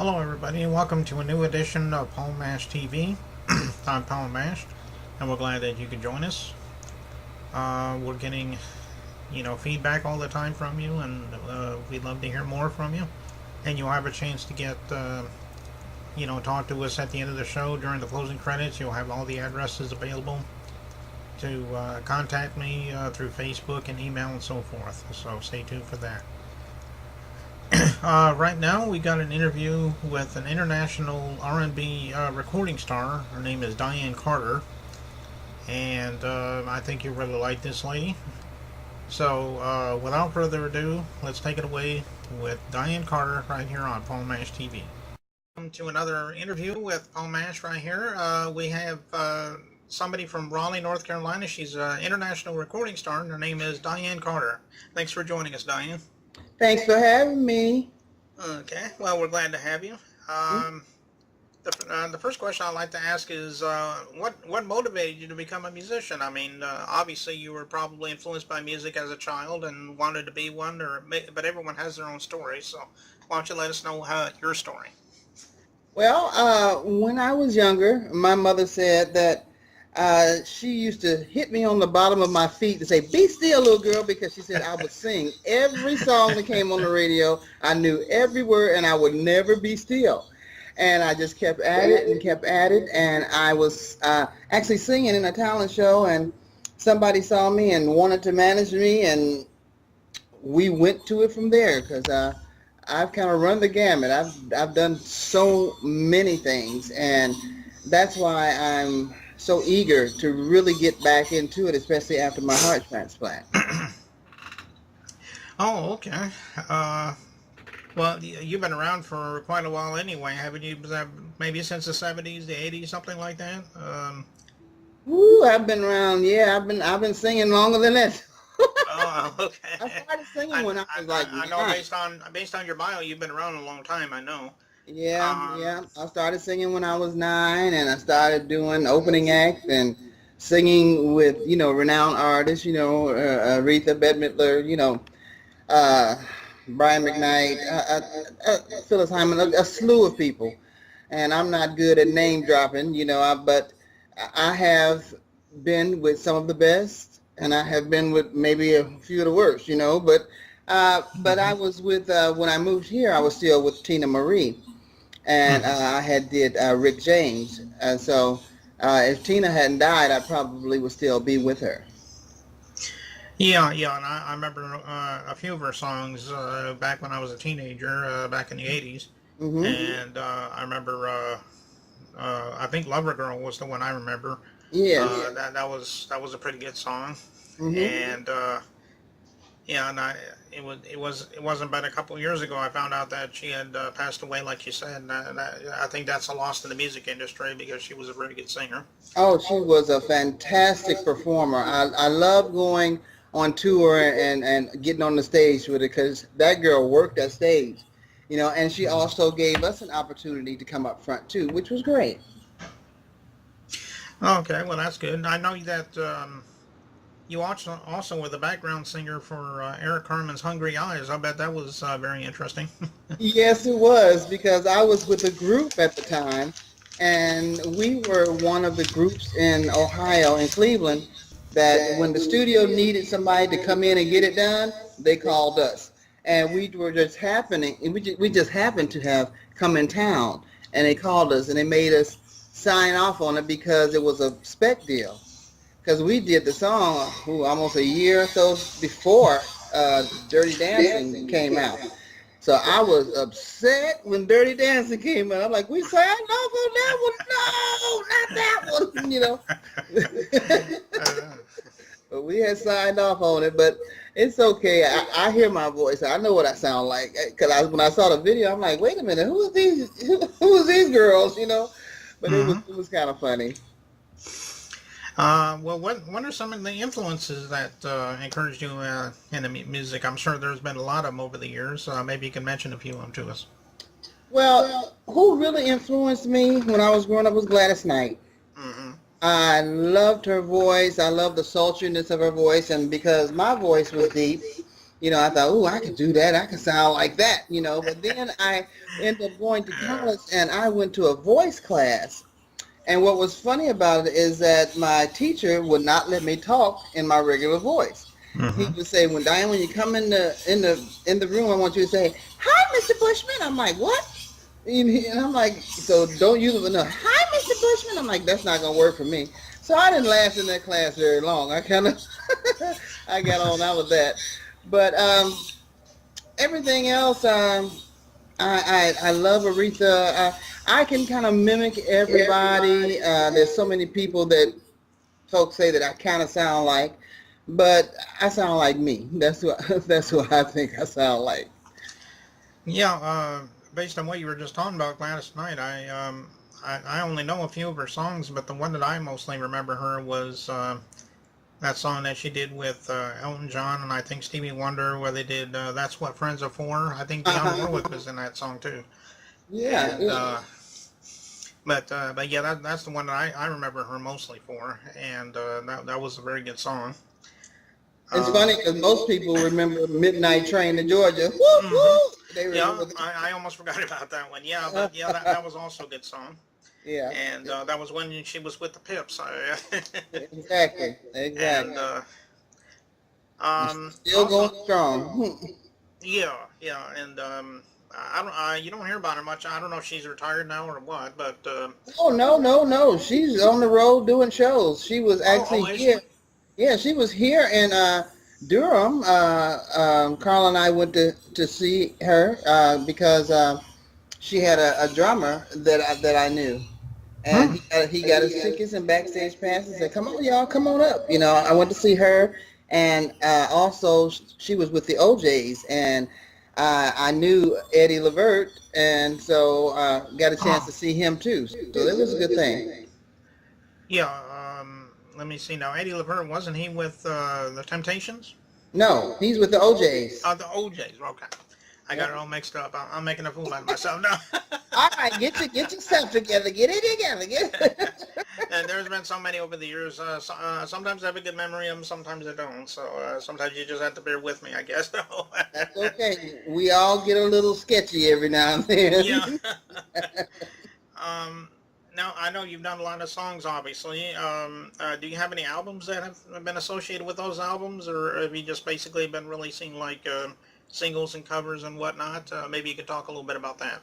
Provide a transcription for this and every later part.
Hello, everybody, and welcome to a new edition of Paul Mash TV. I'm Paul Mash, and we're glad that you could join us. We're getting, feedback all the time from you, and we'd love to hear more from you. And you'll have a chance to get, talk to us at the end of the show during the closing credits. You'll have all the addresses available to contact me through Facebook and email and so forth. So stay tuned for that. Right now, we got an interview with an international R&B recording star. Her name is Diane Carter, and I think you'll really like this lady. So, without further ado, let's take it away with Diane Carter right here on Paul Mash TV. Welcome to another interview with Paul Mash right here. We have somebody from Raleigh, North Carolina. She's an international recording star, and her name is Diane Carter. Thanks for joining us, Diane. Thanks for having me. Okay, well, we're glad to have you. The first question I'd like to ask is, what motivated you to become a musician? I mean, obviously you were probably influenced by music as a child and wanted to be one, but everyone has their own story. So why don't you let us know your story? Well, when I was younger, my mother said that she used to hit me on the bottom of my feet to say, "Be still, little girl," because she said I would sing every song that came on the radio. I knew every word, and I would never be still. And I just kept at it and kept at it. And I was actually singing in a talent show, and somebody saw me and wanted to manage me, and we went to it from there because I've kind of run the gamut. I've done so many things, and that's why I'm so eager to really get back into it, especially after my heart transplant. Oh, okay. Well, you've been around for quite a while anyway, haven't you? Maybe since the 70s, the 80s, something like that? Ooh, I've been around. Yeah, I've been singing longer than that. Oh, okay. I started singing when I was like I know nine. based on your bio, you've been around a long time. I know. Yeah. I started singing when I was 9, and I started doing opening act and singing with renowned artists. Aretha, Bette Midler. Uh, Brian McKnight, Phyllis Hyman, a slew of people. And I'm not good at name dropping, but I have been with some of the best, and I have been with maybe a few of the worst, but I was with, when I moved here, I was still with Tina Marie, and I had did Rick James. And so if Tina hadn't died, I probably would still be with her. Yeah, and I remember a few of her songs back when I was a teenager, back in the 80s. Hmm. And I remember, I think Lover Girl was the one I remember. Yes. That was a pretty good song. Hmm. And yeah, and it wasn't but a couple of years ago I found out that she had passed away, like you said. I think that's a loss to the music industry because she was a very good singer. Oh, she was a fantastic performer. I love going on tour and getting on the stage with her because that girl worked that stage, and she also gave us an opportunity to come up front too, which was great. Okay, well that's good. I know that you also were the background singer for Eric Carmen's "Hungry Eyes." I bet that was very interesting. Yes, it was because I was with a group at the time, and we were one of the groups in Ohio, in Cleveland, that when the studio needed somebody to come in and get it done, they called us. And we just happened to have come in town, and they called us, and they made us sign off on it because it was a spec deal. Because we did the song almost a year or so before Dirty Dancing came out. So I was upset when Dirty Dancing came out. I'm like, we signed off on that one? No, not that one, uh, But we had signed off on it, but it's okay. I hear my voice. I know what I sound like. Because when I saw the video, I'm like, wait a minute, who is these girls, But it was mhm. it was kind of funny. Well, what are some of the influences that encouraged you in the music? I'm sure there's been a lot of them over the years. Maybe you can mention a few of them to us. Well, who really influenced me when I was growing up was Gladys Knight. Hmm. I loved her voice. I loved the sultriness of her voice, and because my voice was deep, I thought, oh, I could do that. I could sound like that, But then I ended up going to college and I went to a voice class. And what was funny about it is that my teacher would not let me talk in my regular voice. He Mm-hmm. would say, "When Diane, when you come in the room, I want you to say, 'Hi, Mr. Bushman.'" I'm like, "What?" And I'm like, "So don't use it enough. 'Hi, Mr. Bushman.'" I'm like, "That's not gonna work for me." So I didn't last in that class very long. I kind of I got on out of that, but everything else, I love Aretha. I can kind of mimic everybody. There's so many people that folks say that I kind of sound like, but I sound like me. That's what that's what I think I sound like. Yeah, based on what you were just talking about last night, I only know a few of her songs, but the one that I mostly remember her was that song that she did with Elton John and I think Stevie Wonder, where they did "That's What Friends Are For." I think Dionne Warwick was in that song too. Yeah, And yeah. but yeah, that's the one that I remember her mostly for, and that was a very good song. It's Um, funny because most people remember Midnight Train to Georgia. Woo hmm woo. They Yeah, remember that. I almost forgot about that one. Yeah, but yeah, that was also a good song. Yeah, And that was when she was with the Pips. exactly, And exactly. And she's still also, going strong. yeah, and I don't, you don't hear about her much. I don't know if she's retired now or what, but Oh no, no, no. She's on the road doing shows. She was oh, actually is she? here. Yeah, she was here in Durham. Carl and I went to see her because she had a drummer that I knew, and Hmm. he got his tickets and backstage passes. Said, "Come on, y'all, come on up." I went to see her, and also she was with the OJ's, and I knew Eddie Levert, and so got a chance Oh, to see him too. So it was a good thing. yeah. Let me see now. Eddie Levert, wasn't he with the Temptations? No, he's with the OJ's. The OJ's. Okay, I got Yep. it all mixed up. I'm making a fool out of myself now. All right, get yourself together. Get it together. And there's been so many over the years. Sometimes I have a good memory of them, sometimes I don't. So sometimes you just have to bear with me, I guess. That's okay. We all get a little sketchy every now and Yeah. then. um, Now I know you've done a lot of songs, obviously. Do you have any albums that have been associated with those albums, or have you just basically been releasing like singles and covers and whatnot? Maybe you could talk a little bit about that.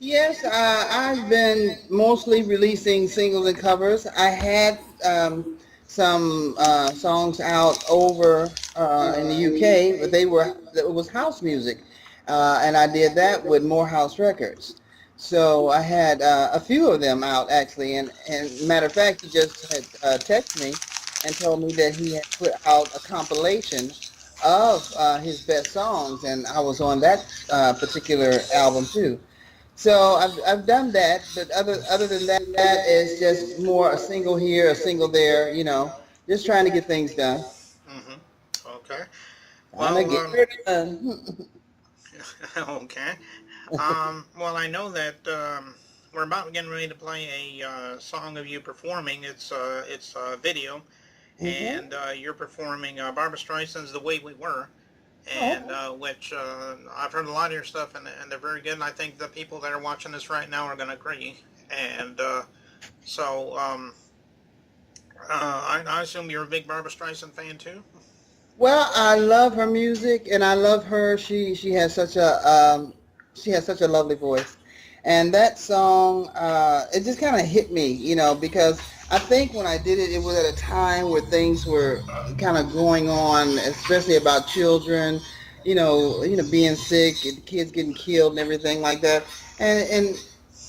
Yes, I've been mostly releasing singles and covers. I had some songs out over in the UK, but it was house music, and I did that with Morehouse Records. So I had a few of them out actually, and matter of fact, he just had texted me and told me that he had put out a compilation of his best songs, and I was on that particular album too. So I've done that, but other than that, it's just more a single here, a single there, just trying to get things done. Hmm. Okay. Trying to Well, get her done. okay. Well, I know that we're about getting ready to play a song of you performing. It's a video, Hmm. and you're performing Barbara Streisand's "The Way We Were," and Oh, which I've heard a lot of your stuff, and they're very good. And I think the people that are watching this right now are going to agree. And so I assume you're a big Barbara Streisand fan too. well, I love her music and I love her. She has such a lovely voice. And that song, it just kind of hit me, because I think when I did it, it was at a time where things were kind of going on, especially about children, being sick and kids getting killed and everything like that. And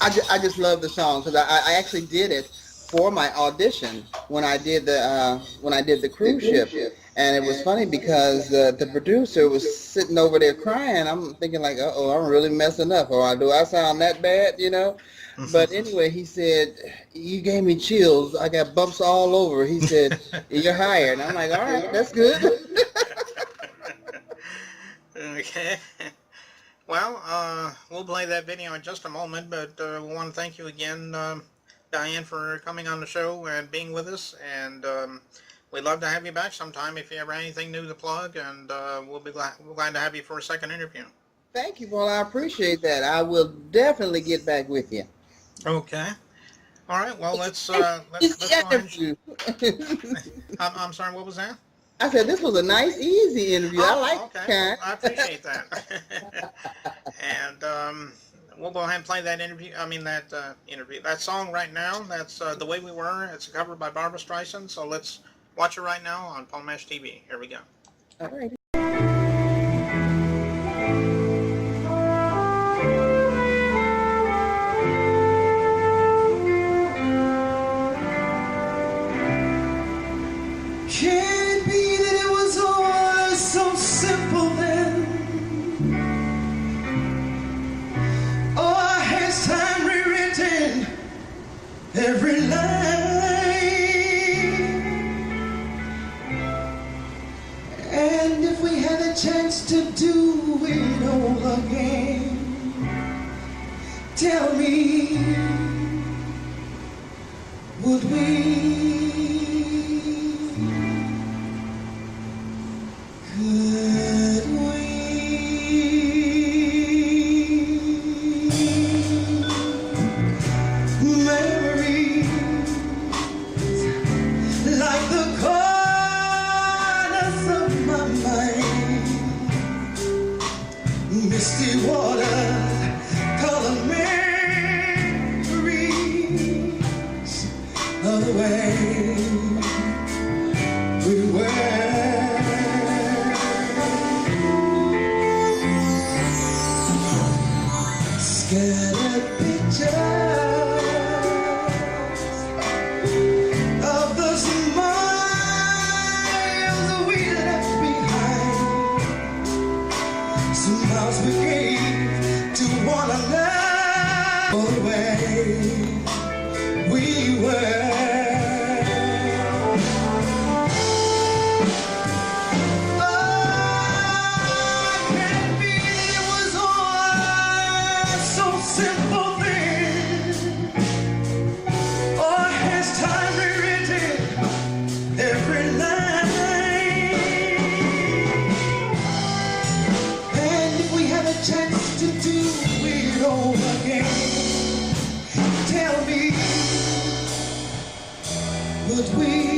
I just love the song because I actually did it for my audition when I did the cruise ship. And it was funny because the producer was sitting over there crying. I'm thinking like, uh-oh, I'm really messing up. Or do I sound that bad? But anyway, he said, you gave me chills. I got bumps all over. He said, you're hired. And I'm like, all right, that's good. Okay. Well, we'll play that video in just a moment, but we want to thank you again, Diane, for coming on the show and being with us. And we'd love to have you back sometime if you ever have anything new to plug, and we'll be glad to have you for a second interview. Thank you, Paul. I appreciate that. I will definitely get back with you. Okay. All right. Well, let's go ahead. I'm sorry. What was that? I said this was a nice, easy interview. I like okay. kind. Well, I appreciate that. And we'll go ahead and play that interview. That song right now. That's "The Way We Were." It's a cover by Barbra Streisand. So let's watch it right now on Paul Mesh TV. Here we go. All right. Can it be that it was all so simple then? Or has time rewritten every line? And if we had a chance to do it all again, tell me, would we? Could we? Memories like the corners of my mind, misty water, color memories of the way we were. Scattered pictures of the smiles we left behind, some vows we gave to one another, the way we were. Simple thing, or has time rewritten every line? And if we had a chance to do it all again, tell me, would we?